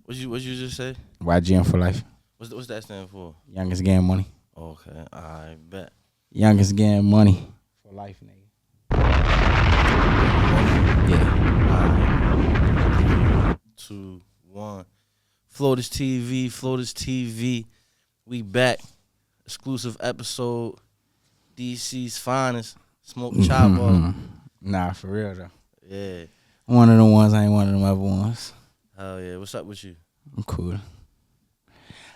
What you just say? YGM for life. What's that stand for? Youngest getting money. Okay, I bet. Youngest getting money for life, nigga. Yeah. 2, 1. Floaters TV. We back. Exclusive episode. DC's finest. Smoke Chapo. Nah, for real though. Yeah. One of the ones. I ain't one of them other ones. Hell yeah. What's up with you? I'm cool.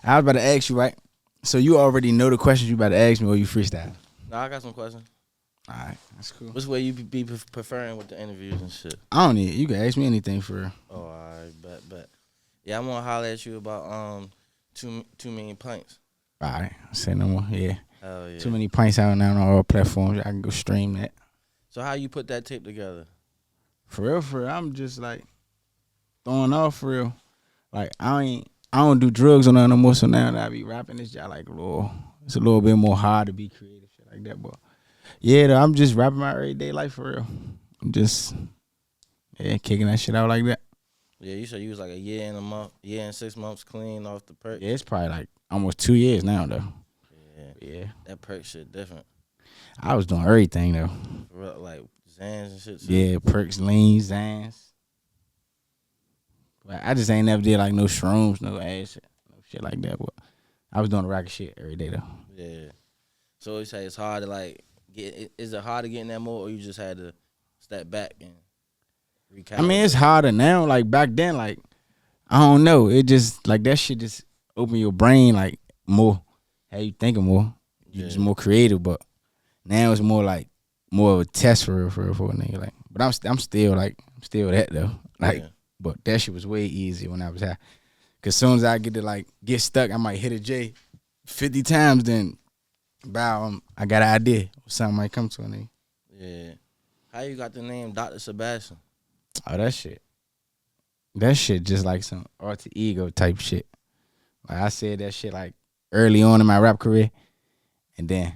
I was about to ask you, right? So you already know the questions you about to ask me, or you freestyle? Nah, I got some questions. All right, that's cool. What's way you be preferring with the interviews and shit? I don't need. You can ask me anything for real. Oh, alright, bet. Yeah, I'm gonna holler at you about too many pints. All right, say no more. Yeah. Hell yeah. Too many pints out now on all platforms. I can go stream that. So how you put that tape together? For real. I'm just like throwing off for real. Like I don't do drugs or nothing no more. So now that I be rapping this, y'all like it's a little bit more hard to be creative, shit like that. But yeah, though, I'm just rapping my everyday life for real. I'm just kicking that shit out like that. Yeah, you said you was like a year and 6 months clean off the perk. Yeah, it's probably like almost 2 years now though. Yeah. That perk shit different. I was doing everything though. For real, like Zans and shit too. Yeah, perks, lean, Zans. But I just ain't never did like no shrooms, no ass shit, no shit like that. But I was doing the rocket shit every day though. Yeah. So you say it's hard to like get. Is it hard to get in that mode, or you just had to step back and recalibrate? I mean, it's harder now. Like back then, like I don't know. It just like that shit just open your brain like more. How you thinking more? You just more creative. But now it's more like more of a test for real, for a nigga. Like, but I'm still that though. Like, but that shit was way easier when I was high. Cause soon as I get to like get stuck, I might hit a J 50 times. Then, bow, I got an idea. Something might come to a nigga. Yeah. How you got the name Dr. Sebastian? Oh, that shit just like some alter ego type shit. Like I said that shit like early on in my rap career, and then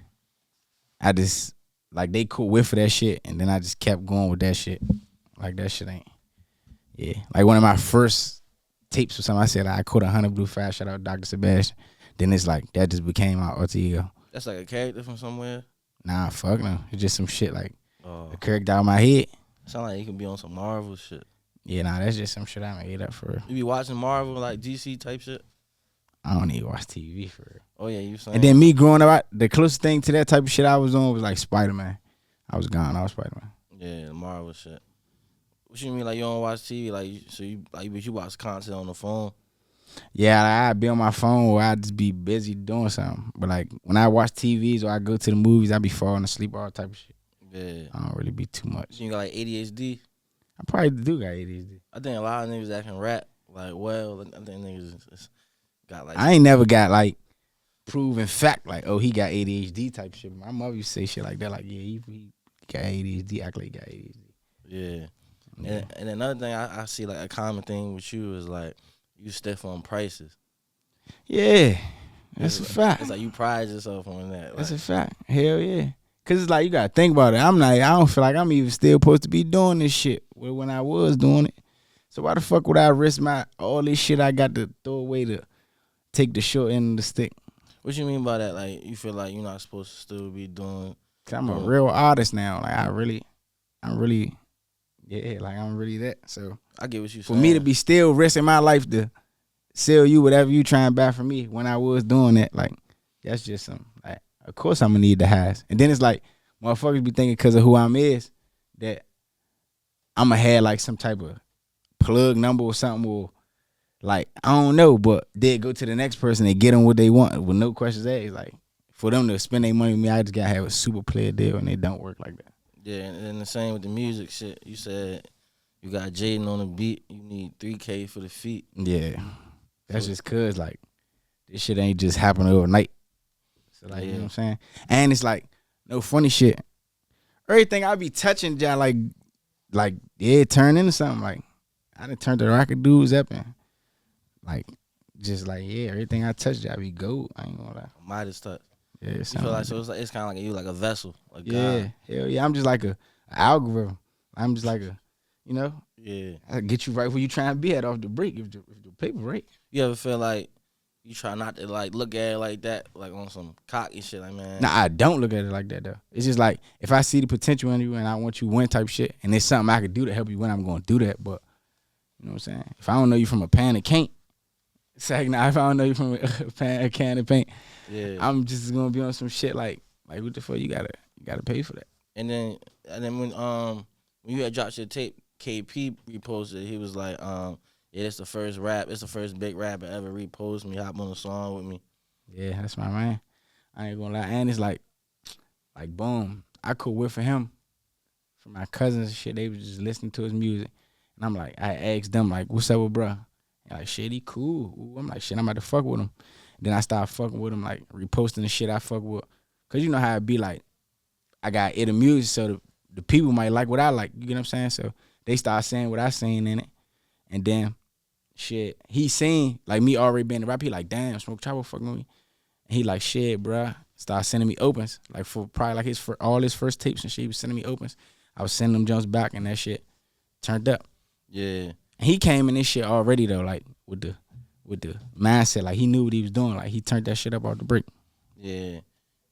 I just like they could whiff for that shit, and then I just kept going with that shit. Like that shit ain't. Yeah, like one of my first tapes or something, I said like, I caught 100 Blue Fast, shout out Dr. Sebastian. Then it's like that just became my alter ego. That's like a character from somewhere? Nah, fuck no. It's just some shit like a character out of my head. Sound like you can be on some Marvel shit. Yeah, nah, that's just some shit I made up for real. You be watching Marvel like DC type shit? I don't even watch TV for real. Oh yeah, you saying? And then me growing up, the closest thing to that type of shit I was on was like Spider-Man. I was Spider-Man. Yeah, Marvel shit. What you mean like you don't watch TV? Like you watch content on the phone? Yeah, I'd be on my phone or I'd just be busy doing something. But like when I watch TVs or I go to the movies, I be falling asleep, all type of shit. Yeah. I don't really be too much. You got like ADHD? I probably do got ADHD. I think a lot of niggas that can rap like well. I think niggas got like. I ain't never got like proven fact like, oh, he got ADHD type shit. My mother used to say shit like that, like, yeah, he got ADHD, act like he got ADHD. Yeah. And another thing I see like a common thing with you is like you stiff on prices. Yeah, that's a fact. It's like you pride yourself on that. Like, that's a fact. Hell yeah. Cause it's like you gotta think about it. I don't feel like I'm even still supposed to be doing this shit when I was doing it. So why the fuck would I risk all this shit I got to throw away to take the short end of the stick? What you mean by that? Like you feel like you're not supposed to still be doing? Cause I'm a real artist now. Like I'm really that. So I get what you saying. For me to be still risking my life to sell you whatever you try and buy from me when I was doing that, like that's just some like. Of course I'm gonna need the highs. And then it's like motherfuckers be thinking because of who I'm that I'm gonna have like some type of plug number or something, or like I don't know, but they go to the next person and get them what they want with no questions asked. Like for them to spend their money with me, I just gotta have a super player deal, and it don't work like that. Yeah, and the same with the music shit. You said you got Jaden on the beat. You need $3K for the feat. Yeah, that's just cause like this shit ain't just happen overnight. So like, you know what I'm saying? And it's like, no funny shit. Everything I be touching, y'all like turn into something. Like, I done turned the rocket dudes up and like, just like, yeah, everything I touch, y'all be gold. I ain't gonna lie. Midas touch. Yeah, you feel like, so it's kind of like you like a vessel. Like yeah, God. Hell yeah. I'm just like a algorithm. I'm just like a, you know? Yeah. I get you right where you trying to be at off the break. If the paper, right? You ever feel like you try not to like look at it like that, like on some cocky shit, like man. Nah, I don't look at it like that though. It's just like if I see the potential in you and I want you to win type shit, and there's something I could do to help you win, I'm gonna do that. But you know what I'm saying? If I don't know you from a pan of paint, it's like nah. If I don't know you from a can of paint, Yeah. I'm just gonna be on some shit like what the fuck you gotta pay for that. And then when you had dropped your tape, KP reposted. He was like, yeah, it's the first rap. It's the first big rapper ever repost me, hop on a song with me. Yeah, that's my man. I ain't gonna lie. And it's like boom. I could whip for him. For my cousins and shit, they was just listening to his music. And I'm like, I asked them, like, what's up with bruh? And like, shit, he cool. Ooh, I'm like, shit, I'm about to fuck with him. Then I started fucking with him, like, reposting the shit I fuck with. Because you know how it be, like, I got it music, so the people might like what I like. You get what I'm saying? So they start saying what I seen in it. And then, shit, he seen, like, me already being the rap. He like, damn, Smoke Chapo fucking with me. And he like, shit, bruh. Started sending me opens. Like, for probably, like, all his first tapes and shit, he was sending me opens. I was sending them jumps back, and that shit turned up. Yeah. And he came in this shit already though, like with the mindset, like he knew what he was doing, like he turned that shit up off the break. Yeah,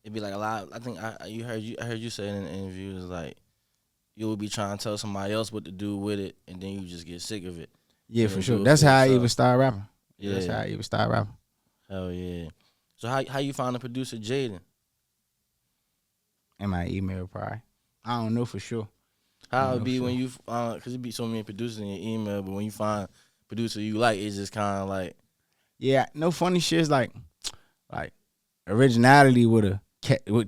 it'd be like a lot. I think I heard you say in the interview is like you would be trying to tell somebody else what to do with it, and then you just get sick of it. Yeah, for sure. That's how I even started rapping. Yeah, that's how I even started rapping. Hell yeah. So how you found the producer Jaden? In my email, probably. I don't know for sure. How it be when you cause it be so many producers in your email, but when you find producer you like, it's just kind of like. Yeah, no funny shit. Is like originality would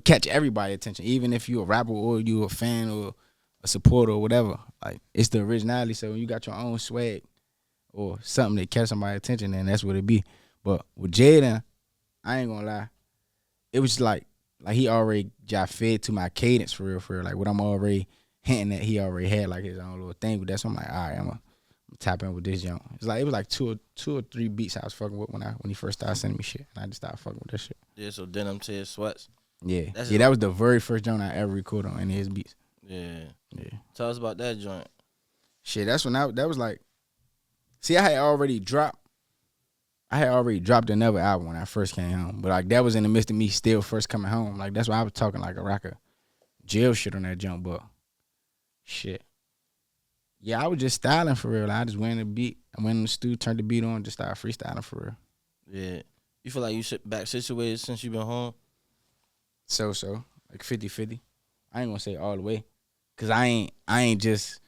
catch everybody's attention, even if you a rapper or you a fan or a supporter or whatever. Like it's the originality. So when you got your own swag or something that catch somebody's attention, then that's what it be. But with Jaden, I ain't gonna lie, it was like he already got fed to my cadence for real. Like what I'm already hinting that he already had like his own little thing. But that's why I'm like, all right, I'm gonna tap in with this young. It's like it was like two or three beats I was fucking with when he first started sending me shit, and I just started fucking with that shit. Yeah, so Denim to his sweats. Yeah, that was the very first joint I ever recorded on any of his beats. Yeah. Tell us about that joint. Shit, that's when that was like. See, I had already dropped another album when I first came home, but like that was in the midst of me still first coming home. Like that's why I was talking like a rocker jail shit on that jump, but shit. Yeah, I was just styling for real. I just went in the beat. I went in the studio, turned the beat on, just started freestyling for real. Yeah. You feel like you back situated since you been home? So, like 50-50. I ain't gonna say all the way. Cause I ain't just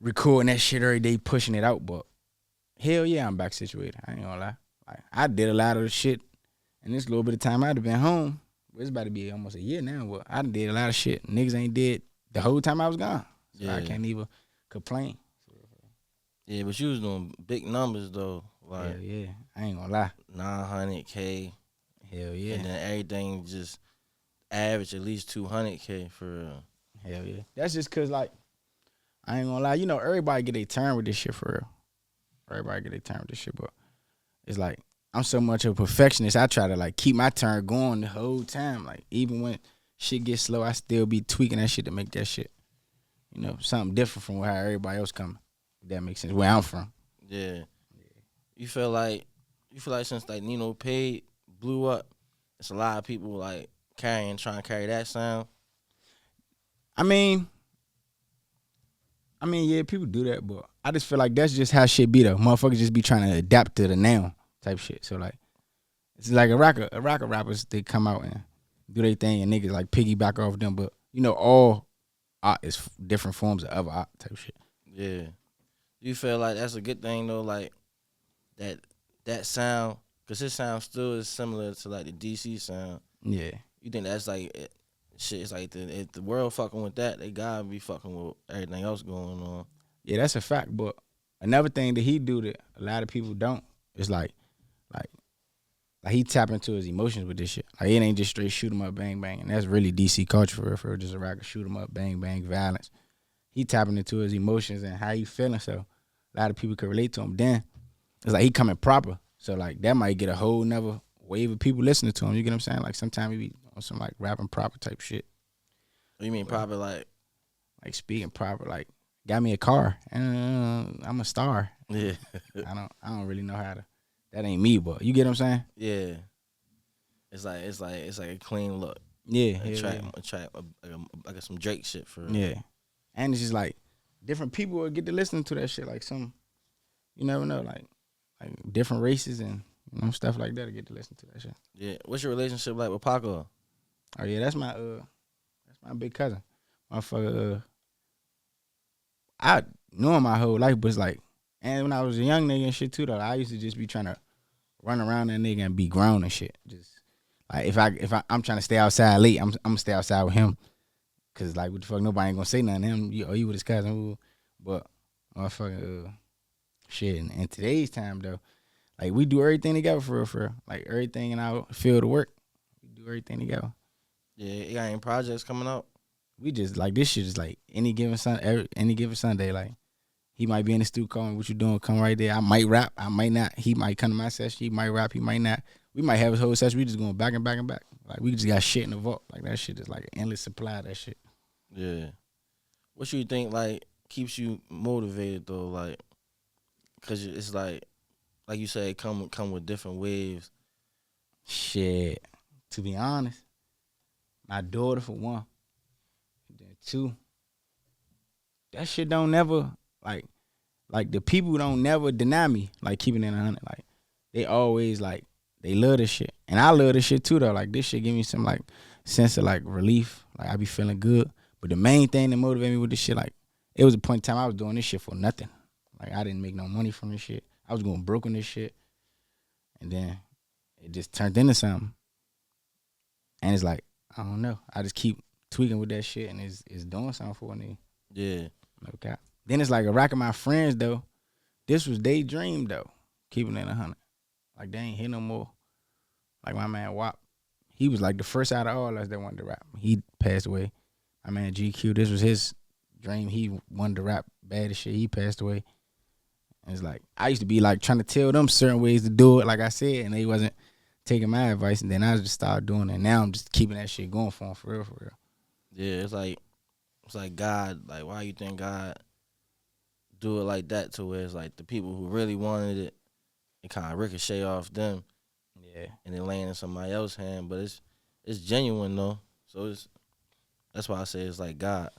recording that shit every day, pushing it out, but hell yeah, I'm back situated. I ain't gonna lie. Like I did a lot of the shit in this little bit of time I'd have been home. It's about to be almost a year now, but I did a lot of shit. Niggas ain't did the whole time I was gone. So yeah. I can't even complain. Yeah, but you was doing big numbers though. Like hell yeah. I ain't gonna lie. 900K. Hell yeah. And then everything just average at least 200K for real. Hell yeah. That's just cause like I ain't gonna lie, you know, everybody get their turn with this shit for real. Everybody get their turn with this shit, but it's like I'm so much of a perfectionist. I try to like keep my turn going the whole time. Like even when shit gets slow, I still be tweaking that shit to make that shit, you know, something different from how everybody else coming. If that makes sense. Where I'm from. Yeah. You feel like since like Nino Paid blew up, it's a lot of people like trying to carry that sound. I mean, yeah, people do that, but I just feel like that's just how shit be though. Motherfuckers just be trying to adapt to the now type shit. So like, it's like a rocker rappers, they come out and do their thing and niggas like piggyback off them, but you know, all art is different forms of other art type shit. Yeah. You feel like that's a good thing though, like that sound, cause his sound still is similar to like the DC sound. Yeah. You think that's like shit? It's like if the world fucking with that, they gotta be fucking with everything else going on. Yeah, that's a fact. But another thing that he do that a lot of people don't is like he tap into his emotions with this shit. Like it ain't just straight shoot 'em up, bang bang, and that's really DC culture for just a rapper shoot 'em up, bang bang, violence. He tapping into his emotions and how he feeling, so a lot of people can relate to him. Then it's like he coming proper, so like that might get a whole nother wave of people listening to him. You get what I'm saying? Like sometimes he be on some like rapping proper type shit. What you mean proper like speaking proper, like got me a car, and I'm a star. Yeah. I don't really know how to. That ain't me, but you get what I'm saying? Yeah. It's like a clean look. Yeah, A track, like some Drake shit for real. Yeah, and it's just like different people will get to listen to that shit. Like some, you never know, like different races and stuff like that to get to listen to that shit. Yeah. What's your relationship like with Paco? Oh yeah, that's my big cousin. Motherfucker, I knew him my whole life, but it's like, and when I was a young nigga and shit too, though, I used to just be trying to run around that nigga and be grown and shit. Just like if I'm trying to stay outside late, I'm gonna stay outside with him, cause like what the fuck, nobody ain't gonna say nothing to him. You with his cousin, but motherfucker, shit. In today's time though, like we do everything together for real. Like everything in our field of work, we do everything together. Yeah, you got any projects coming out? We just like this shit is like any given Sunday, like he might be in the studio calling what you doing, come right there. I might rap, I might not. He might come to my session, he might rap, he might not. We might have his whole session, we just going back and back and back. Like we just got shit in the vault. Like that shit is like an endless supply of that shit. Yeah. What you think like keeps you motivated though? Like, cause it's like you said, come with different waves. Shit. To be honest, my daughter for one. Then two, that shit don't never like the people don't never deny me like keeping it 100. Like they always like they love this shit, and I love this shit too though. Like this shit give me some like sense of like relief. Like I be feeling good. But the main thing that motivated me with this shit, like it was a point in time I was doing this shit for nothing. Like I didn't make no money from this shit. I was going broke on this shit, and then it just turned into something. And it's like I don't know. I just keep tweaking with that shit, and it's doing something for me. Yeah. Okay. Then it's like a rack of my friends though. This was their dream though, keeping it 100. Like they ain't hit no more. Like my man WAP, he was like the first out of all us that wanted to rap. He passed away. My man GQ, this was his dream. He wanted to rap bad as shit. He passed away. And it's like I used to be like trying to tell them certain ways to do it, like I said, and they wasn't taking my advice. And then I just started doing it. Now I'm just keeping that shit going for him, for real, for real. Yeah, it's like God. Like, why you think God do it like that? To where it's like the people who really wanted it, it kind of ricochet off them. Yeah, and it land in somebody else's hand. But it's genuine though. So that's why I say it's like God.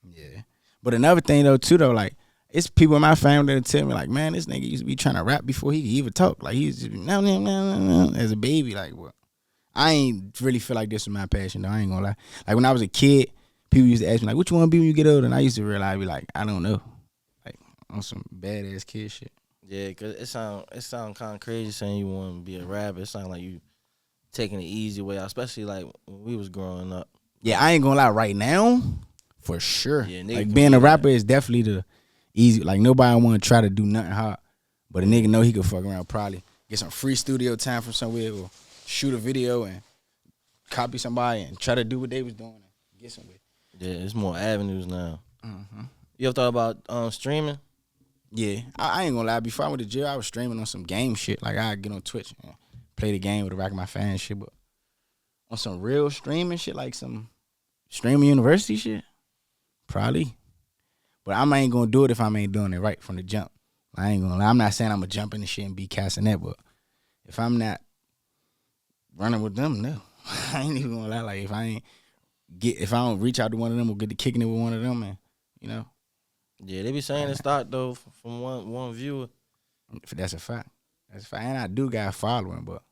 Yeah. But another thing though too though, like it's people in my family that tell me like, man, this nigga used to be trying to rap before he could even talk. Like he used to be as a baby. Like what? I ain't really feel like this was my passion though. I ain't gonna lie. Like when I was a kid, people used to ask me like, what you want to be when you get older? And I used to realize, be like, I don't know. Like on some badass kid shit. Yeah, cause it sound kind of crazy saying you want to be a rapper. It sound like you taking the easy way out, especially like when we was growing up. Yeah, I ain't gonna lie. Right now, for sure. Yeah, like being a rapper is definitely the easy. Like nobody want to try to do nothing hard, but a nigga know he could fuck around, probably get some free studio time from somewhere, or shoot a video and copy somebody and try to do what they was doing and get somewhere. Yeah, it's more avenues now. Mm-hmm. You ever thought about streaming? Yeah, I ain't gonna lie. Before I went to jail, I was streaming on some game shit. Like I get on Twitch and play the game with the rack of my fans shit, but on some real streaming shit, like some streaming university shit, probably. But I ain't gonna do it if I ain't doing it right from the jump. I ain't gonna lie. I'm not saying I'm gonna jump in the shit and be casting that, but if I'm not running with them, no. I ain't even gonna lie. Like if I don't reach out to one of them or get to kicking it with one of them, and you know. Yeah, they be saying it start though from one viewer. That's a fact. That's a fact. And I do got a following, but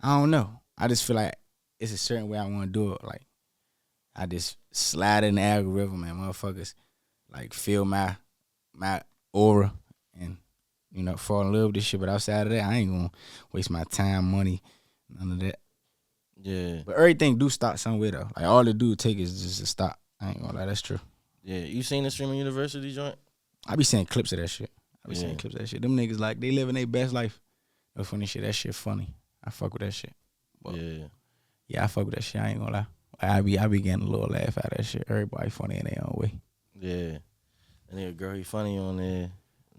I don't know. I just feel like it's a certain way I want to do it. Like I just slide in the algorithm and motherfuckers like feel my aura and fall in love with this shit. But outside of that, I ain't gonna waste my time, money, none of that. Yeah. But everything do start somewhere though. Like all it do take is just a stop. I ain't gonna lie, that's true. Yeah, you seen the Streaming University joint? I be seeing clips of that shit. Seeing clips of that shit. Them niggas like they living their best life. No funny shit. That shit funny. I fuck with that shit. But yeah, I fuck with that shit. I ain't gonna lie. I be getting a little laugh out of that shit. Everybody funny in their own way. Yeah. And then girl, he funny on there.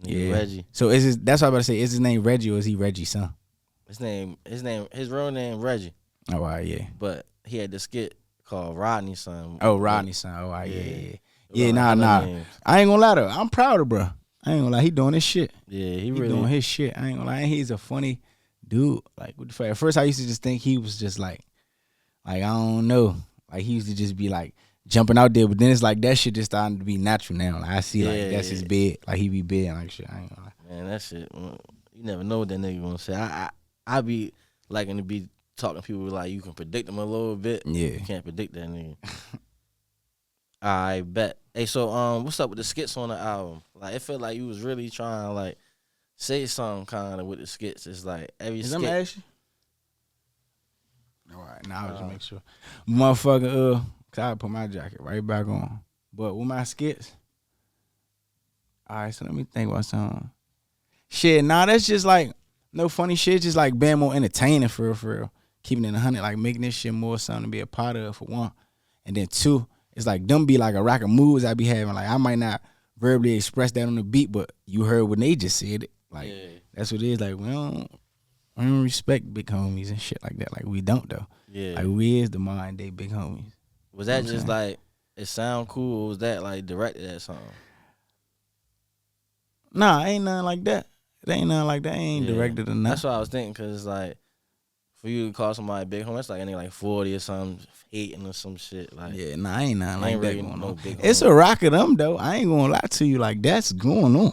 Yeah. Reggie. So that's what I'm about to say. Is his name Reggie or is he Reggie's son? His real name Reggie. Oh, all right, yeah. But he had the skit called Rodney's Son. Oh, Rodney's Son. Oh, all right, yeah. Yeah, Around nah. names. I ain't gonna lie though. I'm proud of bro. I ain't gonna lie. He doing his shit. Yeah, He really doing his shit. I ain't gonna lie. And he's a funny dude. Like what the fuck? At first, I used to just think he was just like I don't know. Like he used to just be like jumping out there, but then it's like that shit just starting to be natural now. Like I see like that's his bed. Like he be bed like shit. I ain't gonna lie. Man, that shit. You never know what that nigga gonna say. I be liking to be talking to people like you can predict them a little bit. Yeah. You can't predict that nigga. I bet. Hey, so what's up with the skits on the album? Like, it felt like you was really trying to like say something kind of with the skits. It's like every Is skit. that ask you? All right, now I'll just make sure, motherfucker. Cause I put my jacket right back on. But with my skits, all right. So let me think about something. Shit, nah, that's just like no funny shit. Just like being more entertaining for real. Keeping it 100, like making this shit more something to be a part of for one, and then two. It's like them be like a rack of moves I be having. Like I might not verbally express that on the beat, but you heard when they just said it. Like that's what it is. Like we don't respect big homies and shit like that. Like we don't though. Yeah. Like we is the modern day big homies. Was that just like it sound cool? Or was that like directed at something? Nah, ain't nothing like that. It ain't nothing like that. Ain't directed or nothing. That's what I was thinking. Cause it's like for you to call somebody big homie, that's like any like 40 or something hating or some shit. Like nah, ain't nothing like that really going on. Big it's homie. a rock of them though. I ain't gonna lie to you. Like that's going on.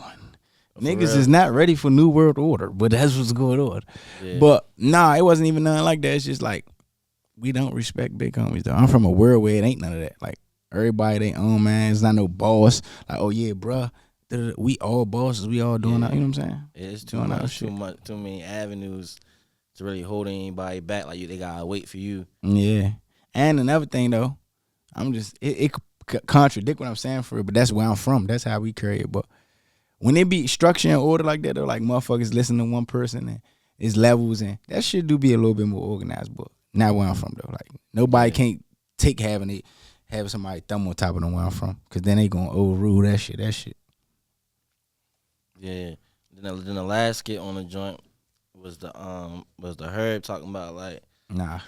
For Niggas real? is not ready for New World Order, but that's what's going on. Yeah. But nah, it wasn't even nothing like that. It's just like we don't respect big homies though. I'm from a world where it ain't none of that. Like everybody they own, man. It's not no boss. Like, oh yeah, bruh. We all bosses. We all doing that. You know what I'm saying? It's too many avenues to really hold anybody back. Like they gotta wait for you. Yeah. And another thing though, I'm just it could contradict what I'm saying for it, but that's where I'm from. That's how we carry it. But when it be structure and order like that, though, like motherfuckers listen to one person and it's levels and that shit do be a little bit more organized. But not where I'm from though. Like nobody can't take having somebody thumb on top of them where I'm from, cause then they gonna overrule that shit. Yeah. Then the last skit on the joint was the Herb talking about like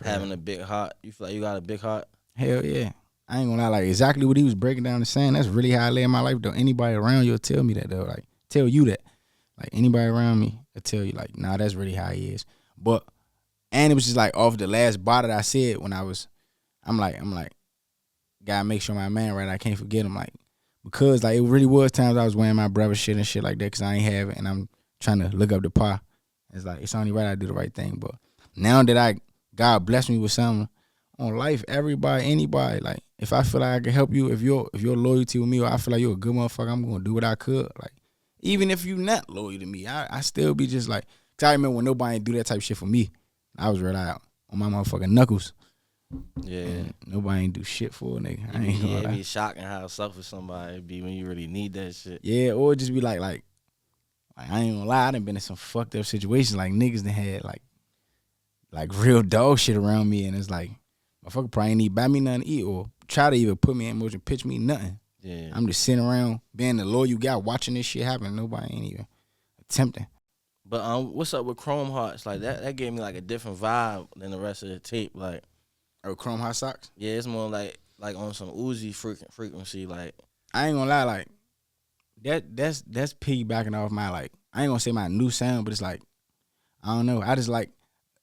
having a big heart. You feel like you got a big heart? Hell yeah. I ain't gonna lie, like exactly what he was breaking down and saying, that's really how I live my life though. Anybody around you will tell me that though. Like tell you that. Like anybody around me will tell you like, nah, that's really how he is. But and it was just like off the last bar that I said when I'm like, gotta make sure my man right. I can't forget him. Like, because like it really was times I was wearing my brother shit and shit like that because I ain't have it and I'm trying to look up the par. It's like it's only right I do the right thing. But now that God blessed me with something on life, everybody, anybody, like if I feel like I can help you, if your loyalty with me, or I feel like you're a good motherfucker, I'm gonna do what I could. Like even if you not loyal to me, I still be just like, cause I remember when nobody do that type of shit for me, I was real out on my motherfucking knuckles. Yeah. And nobody ain't do shit for a nigga. I ain't gonna It lie. be shocking how selfish somebody be when you really need that shit. Yeah, or just be like I ain't gonna lie, I done been in some fucked up situations. Like niggas that had like real dog shit around me, and it's like motherfucker probably ain't need buy me nothing to eat or try to even put me in motion, pitch me nothing. Yeah. I'm just sitting around being the loyal guy watching this shit happen. Nobody ain't even attempting. But what's up with Chrome Hearts? Like that gave me like a different vibe than the rest of the tape. Like, oh, Chrome Hot Socks? yeah, it's more like on some Uzi frequency. Like, I ain't gonna lie, like that's piggybacking off my like, I ain't gonna say my new sound, but it's like I don't know. I just like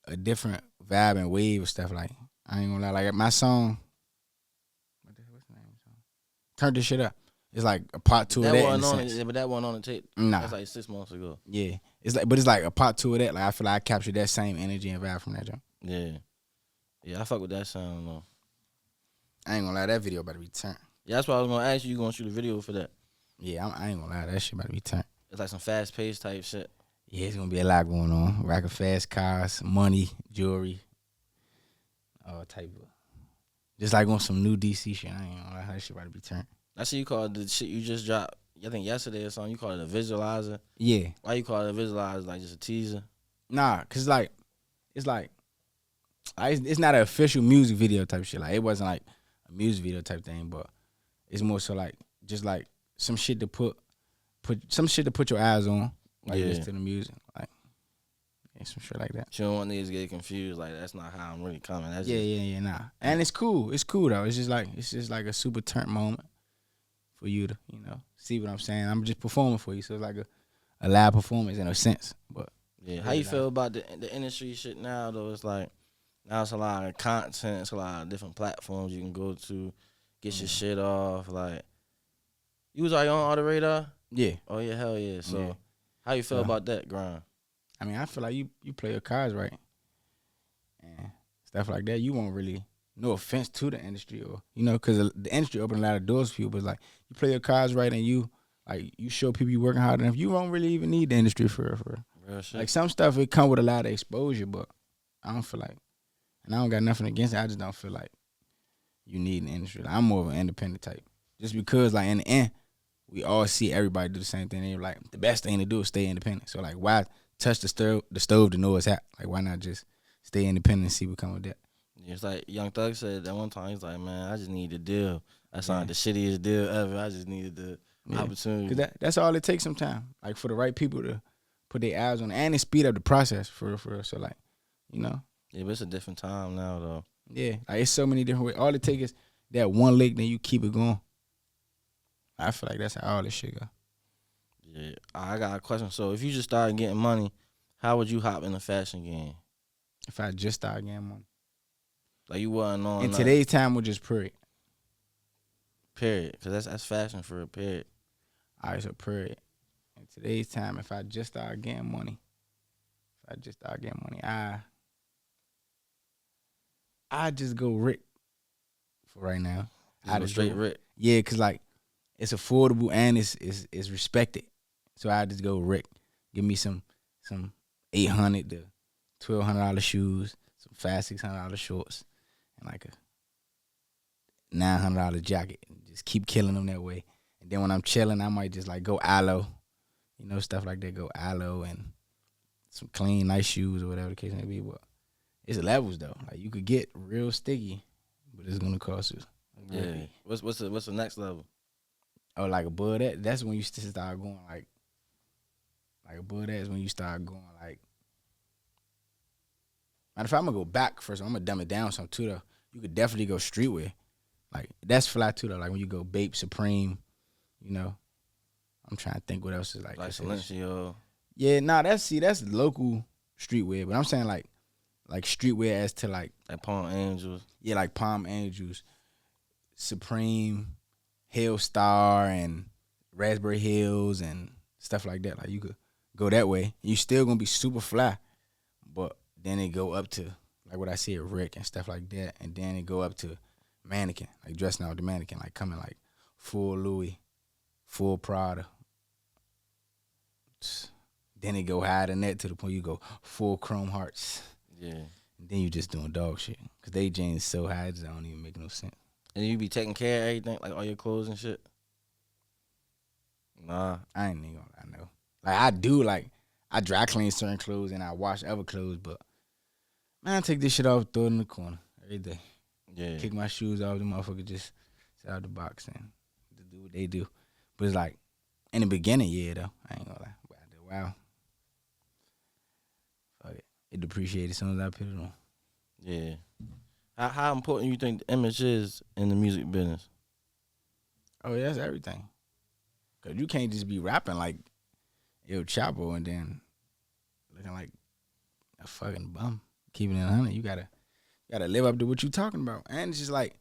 a different vibe and wave and stuff. Like I ain't gonna lie, like my song, what's the name of the song? Turn this shit up. It's like a part two of that. Wasn't on it, but that wasn't on the tape. Nah, that's like 6 months ago. Yeah, it's like a part two of that. Like I feel like I captured that same energy and vibe from that jump. Yeah, I fuck with that sound though. I ain't gonna lie, that video about to be turned. Yeah, that's why I was gonna ask you. You gonna shoot a video for that? Yeah, I ain't gonna lie, that shit about to be turned. It's like some fast paced type shit. Yeah, it's gonna be a lot going on. Rack of fast cars, money, jewelry, all type of. Just like on some new DC shit. I ain't gonna lie, that shit about to be turned. I see you call it the shit you just dropped. I think yesterday or something. You call it a visualizer. Yeah. Why you call it a visualizer? Like just a teaser? Nah, cause it's not an official music video type shit. Like it wasn't like a music video type thing, but it's more so like just like some shit to put your eyes on. Like listen to the music, like some shit like that. You don't want niggas to get confused. Like that's not how I'm really coming. That's nah. And it's cool. It's cool though. It's just like a super turnt moment for you to, see what I'm saying. I'm just performing for you. So it's like a live performance in a sense. But yeah, how you feel about the industry shit now though? It's like now it's a lot of content, it's a lot of different platforms you can go to, get your shit off. Like you was already on All the Radar? Yeah. Oh yeah, hell yeah. So Yeah. how you feel about that grind? I mean, I feel like you play your cards right. And stuff like that, you won't really, no offense to the industry or, because the industry opened a lot of doors for you, but it's like you play your cards right and you show people you working hard enough, you don't really even need the industry for real shit. Like some stuff, it come with a lot of exposure, but I don't feel like, and I don't got nothing against it, I just don't feel like you need an industry. Like, I'm more of an independent type. Just because, like, in the end, we all see everybody do the same thing. And you're like, the best thing to do is stay independent. So, like, why touch the stove to know it's hot? Like, why not just stay independent and see what come with that? Yeah, it's like Young Thug said that one time. He's like, man, I just need a deal. That sounded the shittiest deal ever. I just needed the opportunity. Because that's all it takes sometimes. Like, for the right people to put their eyes on it. And it speed up the process for real. So, like, Yeah, but it's a different time now, though. Yeah, like, it's so many different ways. All it takes is that one lick, then you keep it going. I feel like that's how all this shit go. Yeah, I got a question. So, if you just started getting money, how would you hop in the fashion game? If I just started getting money. Like, you wasn't on in today's time, we'll just period. Period. Because that's fashion for a period. All right, so period. In today's time, if I just started getting money, I just go Rick for right now. I just straight Rick. Yeah, because, like, it's affordable and it's respected. So I just go Rick. Give me some $800 to $1,200 shoes, some $500-$600 shorts, and like a $900 jacket. And just keep killing them that way. And then when I'm chilling, I might just like go aloe, stuff like that. Go aloe and some clean, nice shoes or whatever the case may be. But it's levels though. Like, you could get real sticky, but it's gonna cost you. Yeah. What's the next level? Oh, like above that, that's when you start going like above that is when you start going like. Matter of fact, I'm gonna go back first. I'm gonna dumb it down some too though. You could definitely go streetwear. Like, that's fly too though. Like when you go Bape, Supreme, I'm trying to think what else is like. Like Silencio. Yeah, nah, that's local streetwear. But I'm saying like streetwear as to like Palm Angels. Yeah, like Palm Angels, Supreme, Hellstar, and Raspberry Hills and stuff like that. Like, you could go that way. You still gonna be super fly, but then it go up to like what I said, Rick and stuff like that, and then it go up to mannequin, like dressing out the mannequin, like coming like full Louis, full Prada. Then it go higher than that to the point you go full Chrome Hearts. Yeah. And then you just doing dog shit. Because they jeans so high, it just don't even make no sense. And you be taking care of everything, like all your clothes and shit? Nah. I ain't even gonna know. Like, I do, like, I dry clean certain clothes and I wash other clothes, but, man, I take this shit off, throw it in the corner every day. Yeah. Kick my shoes off, the motherfucker just sit out the box and do what they do. But it's like, in the beginning, yeah, though. I ain't gonna lie. But after a while, fuck it. It depreciated as soon as I put it on. Yeah. How important you think the image is in the music business? Oh, yeah, that's everything. Because you can't just be rapping like El Chapo and then looking like a fucking bum. Keeping it 100, you gotta live up to what you talking about. And it's just like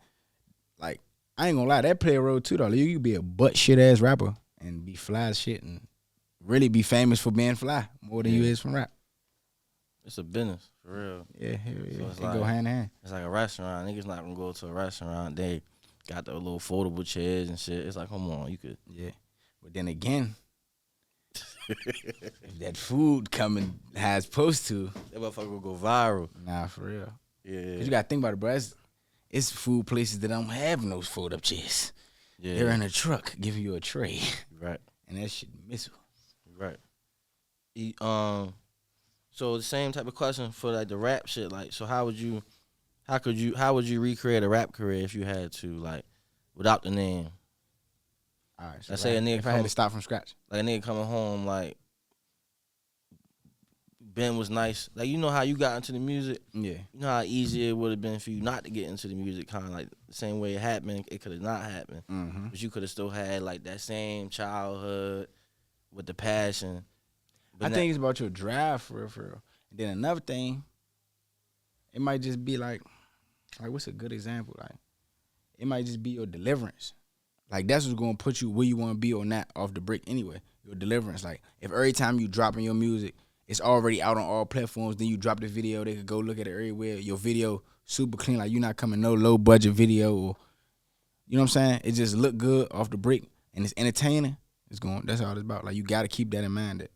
I ain't gonna lie, that play a role too though. You could be a butt shit ass rapper and be fly as shit and really be famous for being fly more than you is from rap. It's a business, for real. Yeah, yeah. So it go hand in hand. It's like a restaurant. Niggas not gonna go to a restaurant. They got the little foldable chairs and shit. It's like, come on, you could. Yeah. But then again, if that food coming how it's supposed to, that motherfucker will go viral. Nah, for real. Yeah. 'Cause you gotta think about it, bro. It's food places that don't have those fold up chairs. Yeah. They're in a truck giving you a tray. Right. And that shit missile. Right. So the same type of question for like the rap shit. Like, so how would you recreate a rap career if you had to, like, without the name? All right. So let's say a nigga if I had to start from scratch, like a nigga coming home, like, Ben was nice. Like, you know how you got into the music? Yeah. You know how easy it would have been for you not to get into the music, kind of like the same way it happened. It could have not happened. Mm-hmm. But you could have still had, like, that same childhood with the passion. But I think it's about your drive, for real, for real. And then another thing, it might just be like what's a good example? Like, it might just be your deliverance. Like, that's what's going to put you where you want to be or not off the break anyway. Your deliverance. Like, if every time you dropping your music, it's already out on all platforms, then you drop the video, they could go look at it everywhere. Your video super clean, like you're not coming no low budget video, or you know what I'm saying? It just look good off the break and it's entertaining. That's all it's about. Like, you got to keep that in mind that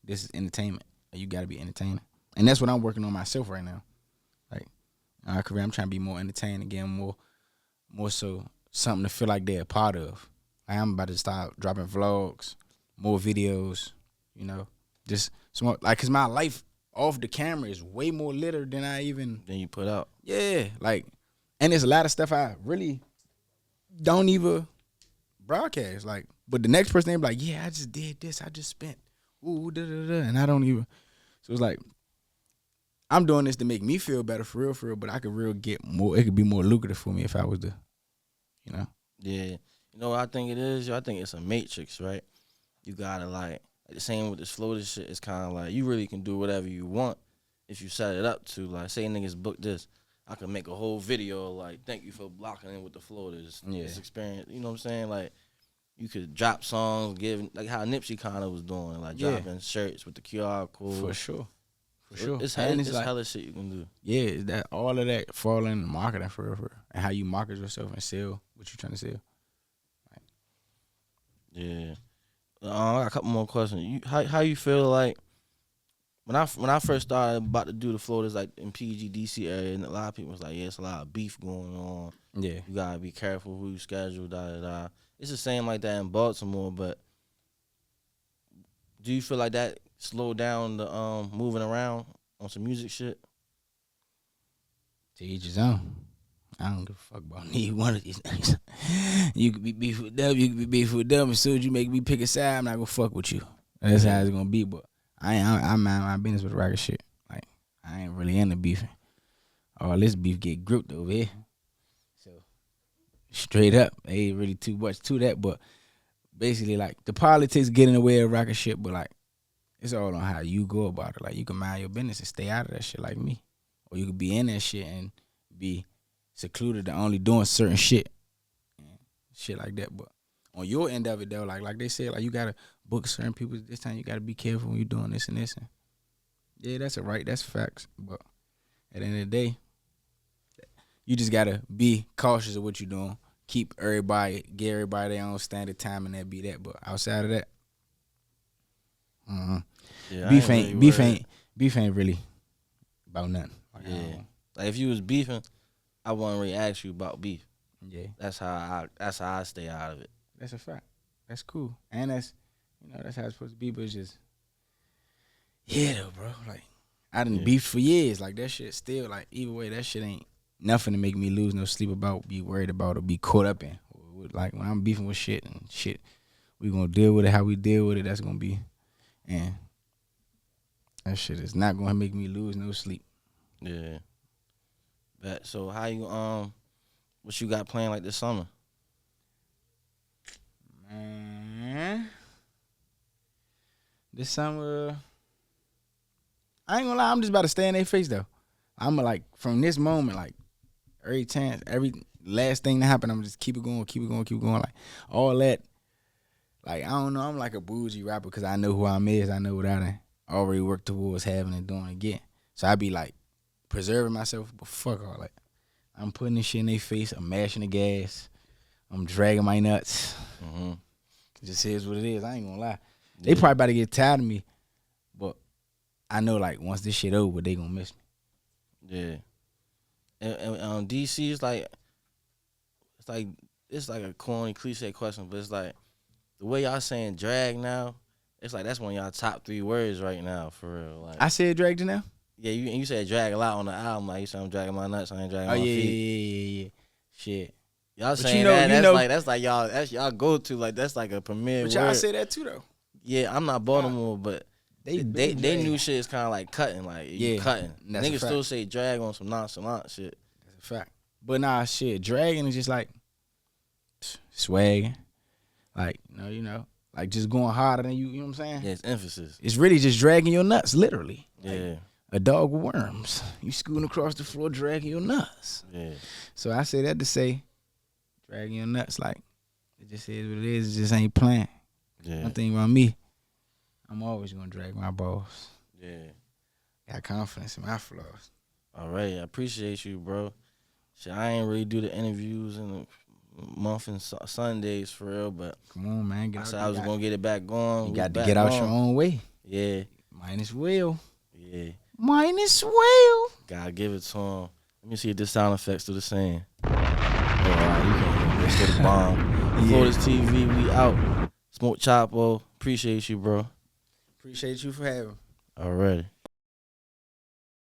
this is entertainment. Like, you got to be entertaining. And that's what I'm working on myself right now. Like, in my career, I'm trying to be more entertaining again, more so something to feel like they're a part of. Like, I'm about to start dropping vlogs, more videos, you know, just some, like, cause my life off the camera is way more litter than Then you put out. Yeah, like, and there's a lot of stuff I really don't even broadcast. Like, but the next person, they be like, yeah, I just did this, I just spent, ooh, da da da, and I don't even. So it's like, I'm doing this to make me feel better, for real, but I could real get more. It could be more lucrative for me if I was to, you know. Yeah. You know what I think it is? I think it's a matrix, right? You gotta, like the same with this flow, this shit. It's kind of like you really can do whatever you want if you set it up to. Like, say niggas book this, I can make a whole video like, thank you for blocking in with the flow, this experience. You know what I'm saying? Like, you could drop songs, give, like how Nipsey kind of was doing, like dropping shirts with the QR code. For sure. For sure. It's like, hella shit you can do. Yeah, is that all of that fall in marketing, for real, and how you market yourself and sell what you trying to sell. Like, yeah. I got a couple more questions. How you feel like when I first started about to do the flow, there's like in PG DC area, and a lot of people was like, yeah, it's a lot of beef going on. Yeah. You gotta be careful who you schedule, da da da. It's the same like that in Baltimore, but do you feel like that slowed down the moving around on some music shit? To each his own. I don't give a fuck about neither one of these things. You could be beef with them, you could be beef with them. As soon as you make me pick a side, I'm not gonna fuck with you. That's how it's gonna be. But I mind my business with record shit. Like, I ain't really into beefing. All this beef get gripped over here. So straight up, ain't really too much to that. But basically, like, the politics get in the way of record shit. But like, it's all on how you go about it. Like, you can mind your business and stay out of that shit like me, or you could be in that shit and be secluded to only doing certain shit like that. But on your end of it though, like they said, like, you gotta book certain people this time. You gotta be careful when you're doing this and this. And yeah, that's that's facts. But at the end of the day, you just gotta be cautious of what you're doing. Give everybody their own standard time, and that be that. But outside of that, yeah, beef ain't really about nothing. Like, yeah, like if you was beefing, I wouldn't really ask you about beef. Yeah, that's how I stay out of it. That's a fact. That's cool, and that's that's how it's supposed to be. But it's just, yeah, though, bro. Like, I done beefed for years. Like, that shit still, like, either way, that shit ain't nothing to make me lose no sleep about, be worried about, or be caught up in. Like, when I'm beefing with shit and shit, we gonna deal with it how we deal with it. That's gonna be, and that shit is not gonna make me lose no sleep. Yeah. But so how you what you got playing like this summer? Man, this summer, I ain't gonna lie, I'm just about to stay in their face though. I'm like, from this moment, like, every chance, every last thing that happened, I'm just keep it going. Like, all that, like, I don't know, I'm like a bougie rapper because I know who I'm is. I know what I done already worked towards having and doing again. So I be like preserving myself, but fuck all that. I'm putting this shit in their face. I'm mashing the gas. I'm dragging my nuts. Mm-hmm. It just is what it is. I ain't gonna lie. They probably about to get tired of me, but I know, like, once this shit over, they gonna miss me. Yeah. And DC is like, it's like a corny cliche question, but it's like the way y'all saying drag now, it's like that's one of y'all top 3 words right now, for real. Like, I said drag just now? Yeah, you said drag a lot on the album. Like, you said I'm dragging my nuts, I ain't dragging my feet. Yeah. Shit. Y'all saying that's like y'all go to, like, that's like a premier But word. y'all say that too though. Yeah, I'm not Baltimore, but They new shit is kind of like cutting, like you cutting. Niggas still say drag on some nonchalant shit. That's a fact. But nah, shit, dragging is just like swagging, like you know, like just going harder than you. You know what I'm saying? Yeah, it's emphasis. It's really just dragging your nuts, literally. Yeah. Like a dog with worms. You scooting across the floor, dragging your nuts. Yeah. So I say that to say, dragging your nuts, like it just is what it is. It just ain't playing. Yeah. One thing about me, I'm always gonna drag my balls. Yeah. Got confidence in my flaws. All right, I appreciate you, bro. Shit, I ain't really do the interviews in a month and Sundays for real, but come on, man. I said I was gonna get it back going. You got to get out your own way. Yeah. Minus Will. Yeah. Minus Will. Gotta give it to him. Let me see if this sound effects do the same. All right, you can't get this to the bomb. Florida's TV, we out. Smoke Chapo. Appreciate you, bro. Appreciate you for having me. Alrighty.